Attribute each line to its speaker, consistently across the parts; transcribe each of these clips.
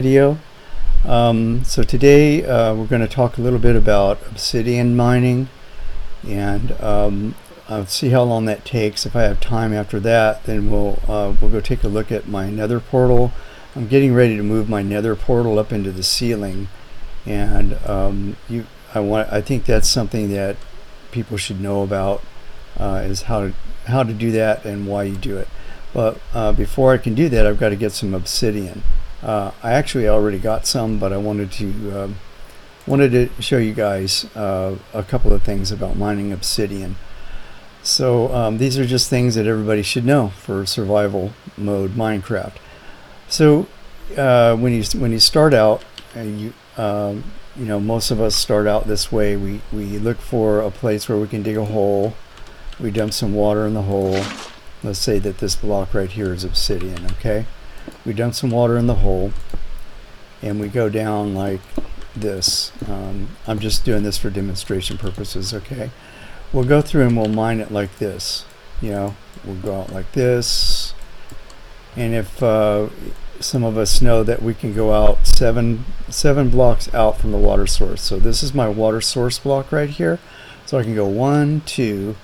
Speaker 1: Video. So today we're going to talk a little bit about obsidian mining, and I'll see how long that takes. If I have time after that, then we'll go take a look at my nether portal. I'm getting ready to move my nether portal up into the ceiling, and I think that's something that people should know about, is how to do that and why you do it. But before I can do that, I've got to get some obsidian. I actually already got some, but I wanted to show you guys a couple of things about mining obsidian. So these are just things that everybody should know for survival mode Minecraft. So when you start out, you know, most of us start out this way. We look for a place where we can dig a hole. We dump some water in the hole. Let's say that this block right here is obsidian, okay? We dump some water in the hole, and we go down like this. I'm just doing this for demonstration purposes, okay? We'll go through and we'll mine it like this. You know, we'll go out like this. And if some of us know that we can go out seven blocks out from the water source. So this is my water source block right here. So I can go 1, 2,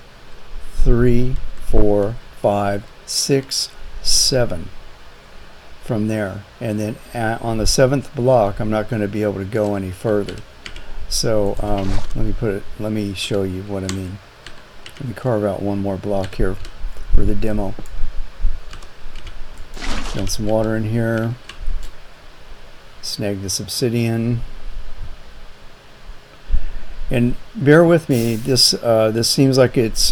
Speaker 1: 3, 4, 5, 6, 7 from there, and then on the 7th block I'm not going to be able to go any further. So let me show you what I mean. Let me carve out one more block here for the demo. Dump some water in here, snag this obsidian, and bear with me, this seems like it's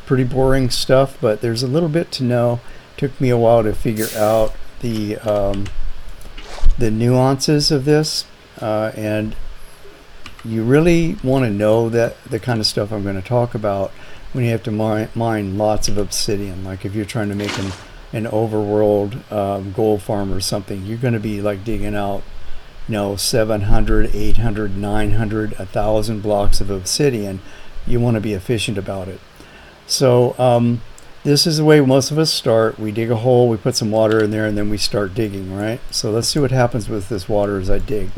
Speaker 1: pretty boring stuff, but there's a little bit to know. Took me a while to figure out the nuances of this, and you really want to know that the kind of stuff I'm going to talk about when you have to mine lots of obsidian. Like if you're trying to make an overworld gold farm or something, you're going to be like digging out, you know, 700, 800, 900, 1,000 blocks of obsidian. You want to be efficient about it. So this is the way most of us start. We dig a hole, we put some water in there, and then we start digging, right? So let's see what happens with this water as I dig.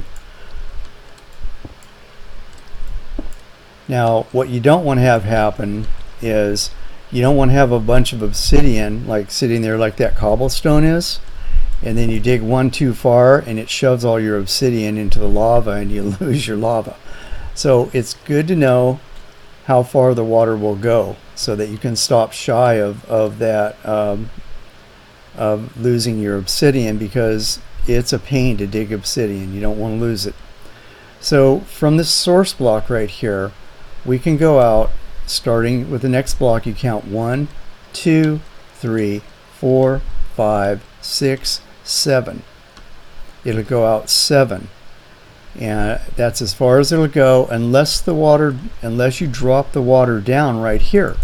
Speaker 1: Now, what you don't want to have happen is you don't want to have a bunch of obsidian like sitting there like that cobblestone is, and then you dig one too far and it shoves all your obsidian into the lava and you lose your lava. So it's good to know how far the water will go, so that you can stop shy of that, of losing your obsidian, because it's a pain to dig obsidian. You don't want to lose it. So from this source block right here, we can go out, starting with the next block. You count 1, 2, 3, 4, 5, 6, 7. It'll go out 7. And that's as far as it'll go, unless you drop the water down right here.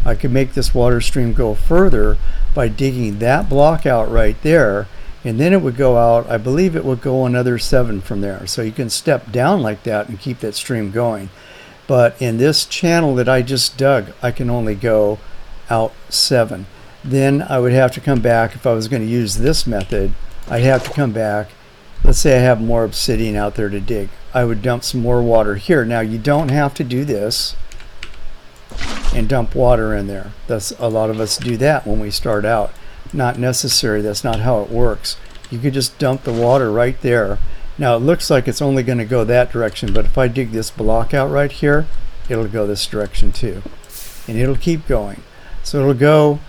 Speaker 1: I could make this water stream go further by digging that block out right there, and then it would go out, I believe it would go another 7 from there. So you can step down like that and keep that stream going. But in this channel that I just dug, I can only go out 7. Then I would have to come back. If I was going to use this method, I'd have to come back. Let's say I have more obsidian out there to dig. I would dump some more water here. Now you don't have to do this and dump water in there. A lot of us do that when we start out. Not necessary. That's not how it works. You could just dump the water right there. Now it looks like it's only going to go that direction, but if I dig this block out right here, it'll go this direction too. And it'll keep going. So it'll go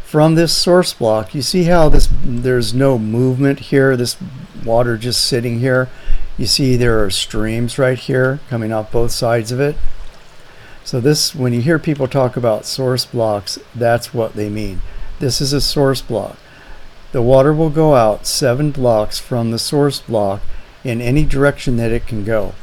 Speaker 1: from this source block. You see how there's no movement here, this water just sitting here. You see there are streams right here coming off both sides of it. So this, when you hear people talk about source blocks, that's what they mean. This is a source block. The water will go out 7 blocks from the source block in any direction that it can go.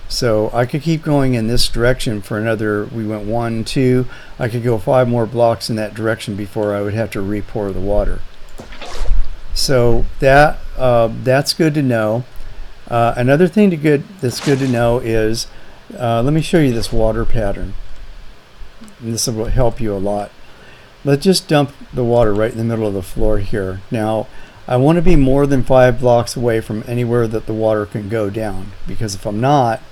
Speaker 1: So I could keep going in this direction for another, we went 1, 2, I could go 5 more blocks in that direction before I would have to re-pour the water. So that's good to know. Another thing that's good to know is, let me show you this water pattern. And this will help you a lot. Let's just dump the water right in the middle of the floor here. Now, I want to be more than 5 blocks away from anywhere that the water can go down, because if I'm not,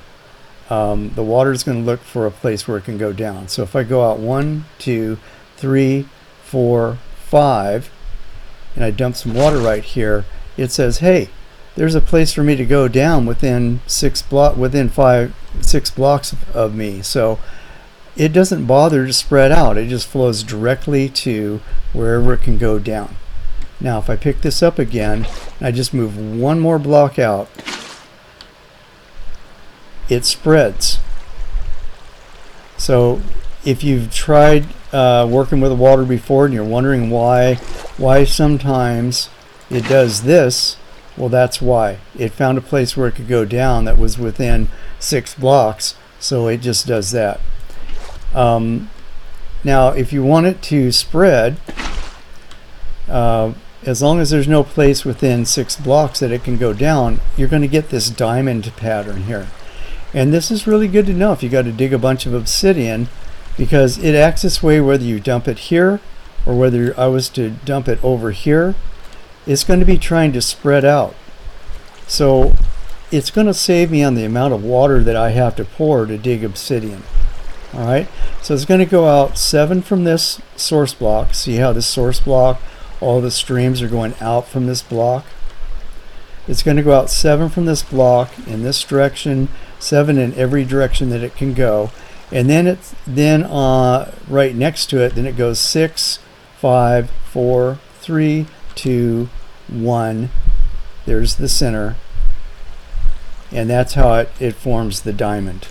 Speaker 1: the water is going to look for a place where it can go down. So if I go out 1, 2, 3, 4, 5, and I dump some water right here, it says, hey, there's a place for me to go down within 6 blocks of me. So it doesn't bother to spread out. It just flows directly to wherever it can go down. Now if I pick this up again and I just move one more block out, it spreads. So if you've tried working with the water before and you're wondering why sometimes it does this, well, that's why. It found a place where it could go down that was within 6 blocks, so it just does that. Now if you want it to spread, as long as there's no place within 6 blocks that it can go down, you're going to get this diamond pattern here. And this is really good to know if you got to dig a bunch of obsidian, because it acts this way whether you dump it here or whether I was to dump it over here. It's going to be trying to spread out. So it's going to save me on the amount of water that I have to pour to dig obsidian. Alright, so it's going to go out 7 from this source block. See how this source block, all the streams are going out from this block? It's going to go out 7 from this block in this direction, 7 in every direction that it can go, and then right next to it, then it goes 6, 5, 4, 3, 2, 1. There's the center, and that's how it forms the diamond.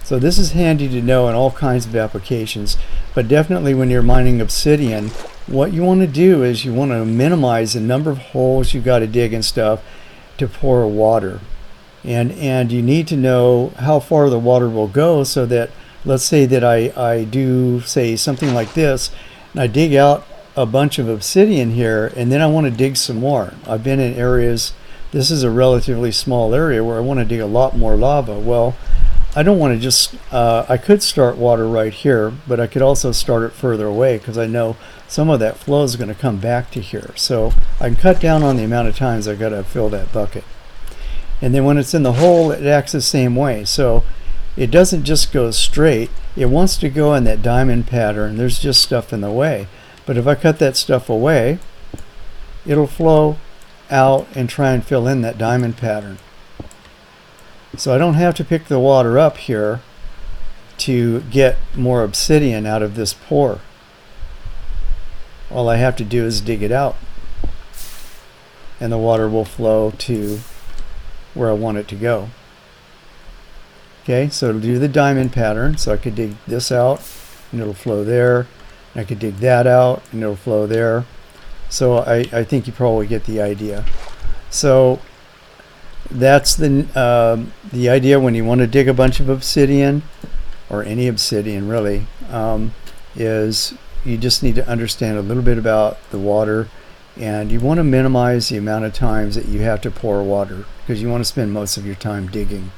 Speaker 1: So this is handy to know in all kinds of applications, but definitely when you're mining obsidian, what you want to do is you want to minimize the number of holes you got to dig and stuff to pour water. And you need to know how far the water will go, so that, let's say that I do say something like this, and I dig out a bunch of obsidian here, and then I want to dig some more. I've been in areas, this is a relatively small area, where I want to dig a lot more lava. Well, I don't want to just, I could start water right here, but I could also start it further away, because I know some of that flow is going to come back to here. So I can cut down on the amount of times I've got to fill that bucket. And then when it's in the hole, it acts the same way. So it doesn't just go straight. It wants to go in that diamond pattern. There's just stuff in the way. But if I cut that stuff away, it'll flow out and try and fill in that diamond pattern. So I don't have to pick the water up here to get more obsidian out of this pour. All I have to do is dig it out, and the water will flow to where I want it to go. Okay, so it'll do the diamond pattern. So I could dig this out and it'll flow there. And I could dig that out and it'll flow there. So I think you probably get the idea. So that's the idea when you want to dig a bunch of obsidian, or any obsidian really, is you just need to understand a little bit about the water, and you want to minimize the amount of times that you have to pour water, because you want to spend most of your time digging.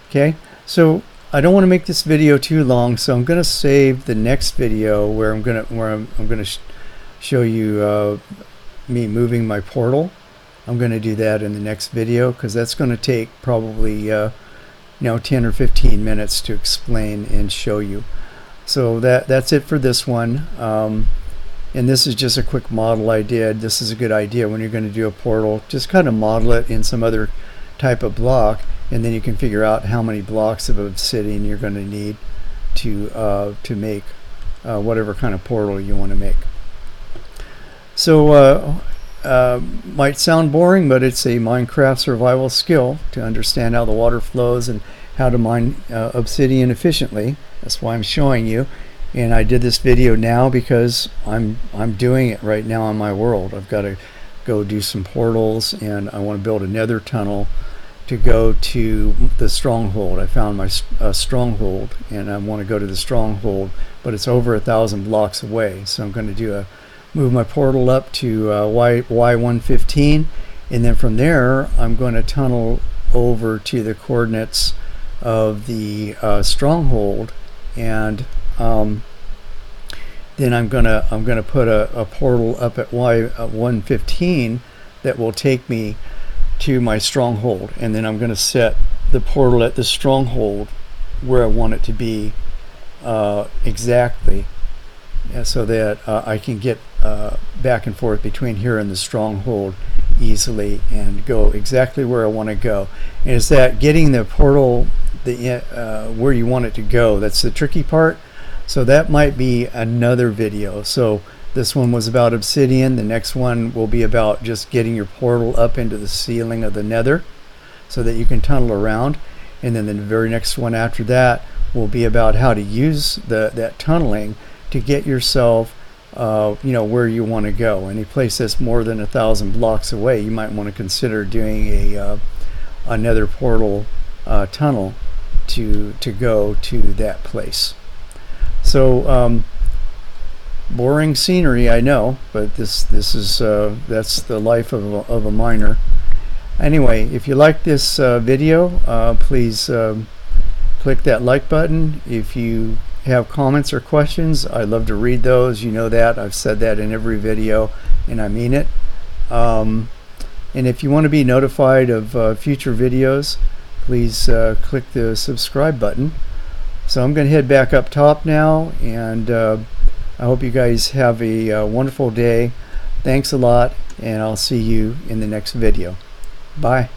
Speaker 1: Okay, so I don't want to make this video too long, so I'm going to save the next video where I'm going to show you me moving my portal. I'm going to do that in the next video, because that's going to take probably 10 or 15 minutes to explain and show you. So that's it for this one. And this is just a quick model I did. This is a good idea when you're going to do a portal. Just kind of model it in some other type of block, and then you can figure out how many blocks of obsidian you're going to need to make whatever kind of portal you want to make. So might sound boring, but it's a Minecraft survival skill to understand how the water flows and how to mine obsidian efficiently. That's why I'm showing you. And I did this video now because I'm doing it right now in my world. I've got to go do some portals, and I want to build a nether tunnel to go to the stronghold. I found my stronghold, and I want to go to the stronghold, but it's over 1,000 blocks away. So I'm going to move my portal up to Y115, and then from there I'm going to tunnel over to the coordinates of the stronghold, and then I'm gonna put a portal up at Y115 that will take me to my stronghold, and then I'm gonna set the portal at the stronghold where I want it to be exactly, so that I can get back and forth between here and the stronghold easily and go exactly where I want to go. And it's that getting the portal where you want it to go, that's the tricky part. So that might be another video. So this one was about obsidian. The next one will be about just getting your portal up into the ceiling of the nether so that you can tunnel around. And then the very next one after that will be about how to use that tunneling to get yourself where you want to go. Any place that's more than 1,000 blocks away, you might want to consider doing a nether portal tunnel to go to that place. So boring scenery, I know, but this is that's the life of a miner. Anyway, if you like this video, please click that like button. If you have comments or questions, I love to read those. You know that. I've said that in every video, and I mean it. And if you want to be notified of future videos, please click the subscribe button. So I'm going to head back up top now, and I hope you guys have a wonderful day. Thanks a lot, and I'll see you in the next video. Bye.